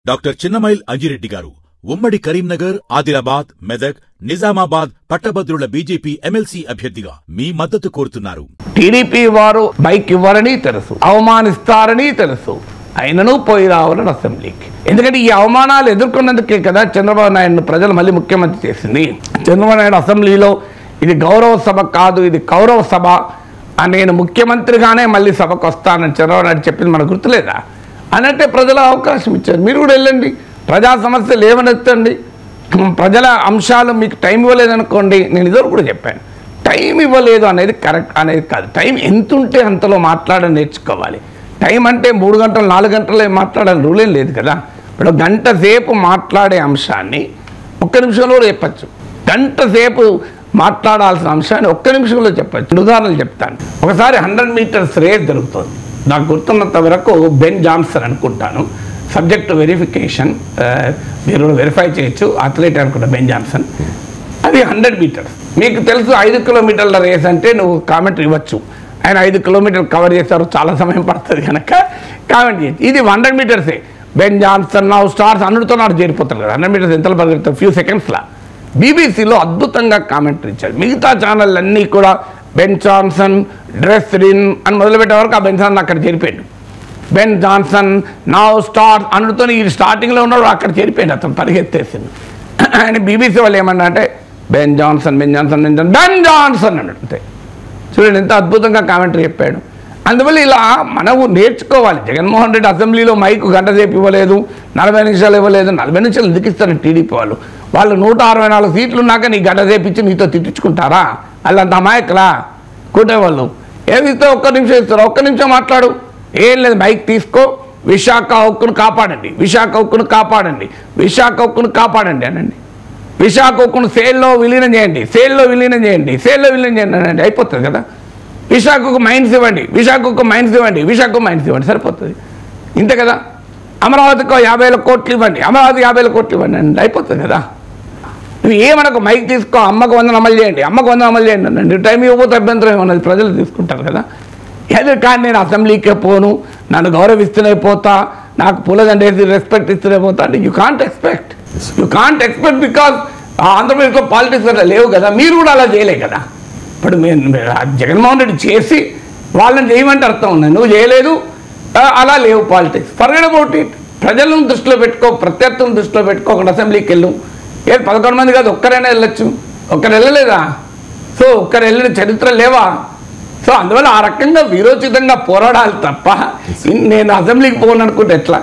Doctor Chinnamail Anji Reddy గారు ఉమ్మడి కరీంనగర్, ఆదిలాబాద్, మెదక్, నిజామాబాద్ పట్టభద్రుల బీజేపీ ఎమ్మెల్సీ అభ్యర్థిగా మీ మద్దతు కోరుతున్నారు. టీడీపీ వారు బైక్ ఇవ్వరని తెలుసు, అవమానిస్తారని తెలుసు, అయినను పోయి రావాలని అసెంబ్లీకి. ఎందుకంటే ఈ అవమానాలు ఎదుర్కొన్నందుకే కదా చంద్రబాబు నాయుడును ప్రజలు మళ్ళీ ముఖ్యమంత్రి చేసింది. చంద్రబాబు నాయుడు అసెంబ్లీలో ఇది గౌరవ సభ కాదు, ఇది కౌరవ సభ, నేను ముఖ్యమంత్రిగానే మళ్ళీ సభకు వస్తానని చంద్రబాబు నాయుడు చెప్పింది మనకు గుర్తులేదా? అనంటే ప్రజల అవకాశం ఇచ్చారు. మీరు కూడా వెళ్ళండి, ప్రజా సమస్యలు లేవనెత్తండి, ప్రజల అంశాలు మీకు టైం ఇవ్వలేదనుకోండి. నేను ఇదివరకు కూడా చెప్పాను, టైం ఇవ్వలేదు అనేది కరెక్ట్ అనేది కాదు. టైం ఎంత ఉంటే అంతలో మాట్లాడని నేర్చుకోవాలి. టైం అంటే 3 గంటలు 4 గంటలే మాట్లాడాలని రూల్ ఏం లేదు కదా. ఇప్పుడు గంట సేపు మాట్లాడే అంశాన్ని 1 నిమిషంలో చెప్పచ్చు, గంట సేపు మాట్లాడాల్సిన అంశాన్ని 1 నిమిషంలో చెప్పచ్చు. ఉదాహరణలు చెప్తాను. ఒకసారి 100 మీటర్స్ రేస్ జరుగుతుంది. నాకు గుర్తున్నంత వరకు బెన్ జాన్సన్ అనుకుంటాను, సబ్జెక్ట్ వెరిఫికేషన్, మీరు వెరిఫై చేయొచ్చు, అథ్లెట్ అనుకుంటా బెన్ జాన్సన్. అది 100 మీటర్స్. మీకు తెలుసు 5 కిలోమీటర్ల రేస్ అంటే నువ్వు కామెంట్ ఇవ్వచ్చు, ఆయన 5 కిలోమీటర్లు కవర్ చేస్తారు, చాలా సమయం పడుతుంది కనుక కామెంట్ చేయొచ్చు. ఇది 100 మీటర్సే. బెన్ జాన్సన్ నౌ స్టార్స్ అన్నిటితో నాడు చేరిపోతారు కదా. 100 మీటర్స్ ఎంతలో పరిగెడతారు, ఫ్యూ సెకండ్స్లా. బీబీసీలో అద్భుతంగా కామెంటరీ ఇచ్చాడు. మిగతా ఛానల్ అన్నీ కూడా బెన్ జాన్సన్ డ్రెస్ ఇన్ అని మొదలుపెట్టే వరకు ఆ బెన్ జాన్సన్ అక్కడ చేరిపోయాడు. బెన్ జాన్సన్ నౌ స్టార్స్ అన్నిటితో ఈ స్టార్టింగ్లో ఉన్నాడు, అక్కడ చేరిపోయాడు, అతను పరిగెత్తేసింది. ఆయన బీబీసీ వాళ్ళు ఏమన్నా అంటే Ben Johnson Ben Johnson Ben Johnson అన్నట్టు. చూడండి ఎంత అద్భుతంగా కామెంటరీ చెప్పాడు. అందువల్ల ఇలా మనము నేర్చుకోవాలి. జగన్మోహన్ రెడ్డి అసెంబ్లీలో మైకు గంట సేపు ఇవ్వలేదు, 40 నిమిషాలు ఇవ్వలేదు. 40 నిమిషాలు ఎందుకు ఇస్తారు టీడీపీ వాళ్ళు? 164 సీట్లు ఉన్నాక నీ గంట సేపు ఇచ్చి నీతో తిట్టించుకుంటారా? వాళ్ళంత అమాయకులా కూటేవాళ్ళు? ఏమి ఇస్తే 1 నిమిషం ఇస్తారు, 1 నిమిషం మాట్లాడు, ఏం లేదు, మైక్ తీసుకో, విశాఖ హక్కును కాపాడండి, విశాఖ హక్కును కాపాడండి, విశాఖ హక్కును కాపాడండి అనండి. విశాఖ హక్కును సేల్లో విలీనం చేయండి, సేల్లో విలీనం చేయండి, సేల్లో విలీనం చేయండి అనండి, అయిపోతుంది కదా. విశాఖకు మైన్స్ ఇవ్వండి, విశాఖకు మైన్స్ ఇవ్వండి, విశాఖకు మైన్స్ ఇవ్వండి, సరిపోతుంది, ఇంతే కదా. అమరావతికి 50,000 కోట్లు ఇవ్వండి, అమరావతి 50,000 కోట్లు ఇవ్వండి అండి, అయిపోతుంది కదా. నువ్వు ఏమనకు, మైక్ తీసుకో, అమ్మకు 100 అమలు చేయండి, అమ్మకు 100 అమలు చేయండి అనండి. టైం ఇవ్వకపోతే అభ్యంతరం ఏమన్నది, ప్రజలు తీసుకుంటారు కదా. ఏదో కానీ నేను అసెంబ్లీకే పోను, నన్ను గౌరవిస్తూనే పోతా, నాకు పూలదండేసి రెస్పెక్ట్ ఇస్తూనే పోతా అంటే యూ కాంట్ ఎక్స్పెక్ట్ బికాజ్ ఆంధ్రప్రదేశ్లో పాలిటిక్స్ అలా లేవు కదా. మీరు కూడా అలా చేయలే కదా. ఇప్పుడు జగన్మోహన్ రెడ్డి చేసి వాళ్ళని చేయమంటే అర్థం ఉన్నాయి, నువ్వు చేయలేదు, అలా లేవు పాలిటిక్స్. Forget about it. ప్రజలను దృష్టిలో పెట్టుకో, ప్రత్యర్థులను దృష్టిలో పెట్టుకో. ఒకటి అసెంబ్లీకి వెళ్ళు, 11 మంది కాదు, ఒక్కరైనా వెళ్ళొచ్చు, ఒక్కరు వెళ్ళలేదా? సో ఒక్కరు వెళ్ళిన చరిత్ర లేవా? సో అందువల్ల ఆ రకంగా వీరోచితంగా పోరాడాలి తప్ప నేను అసెంబ్లీకి పోను అనుకుంటే ఎట్లా?